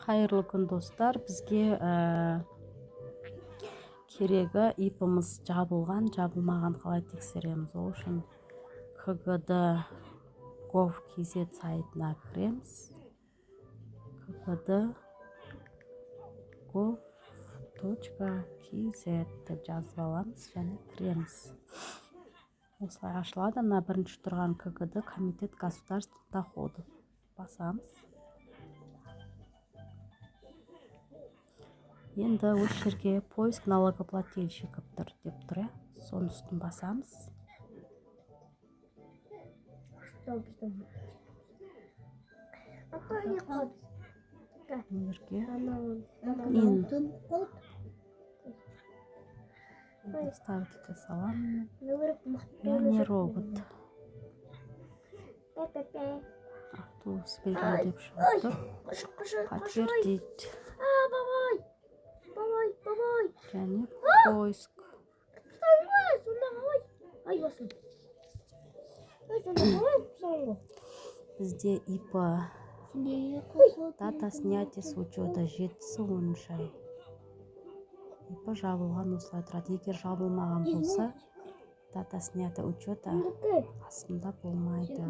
Қайырлы күн достар, бізге керегі ипіміз жабылған, жабылмаған қалай тексереміз. Ол үшін KGD gov.kz сайтына кіреміз. KGD gov.kz деп жазып аламыз және кіреміз. Осылай ашылады. Мына бірінші тұрған KGD комитет государственных доходов. Басамыз. Енді осы жерге поиск налогоплательщиков тұр деп тұр. Соның үстін басамыз. Ставить ете саламын. Я не робот. Автобус белгілі деп шығып тұр. Подтвердить. Және поиск. Бізде ИП дата снятия с учета 7-10 ИП жабылған осылай тұрады. Егер жабылмаған болса, дата снятия учета астында болмайды.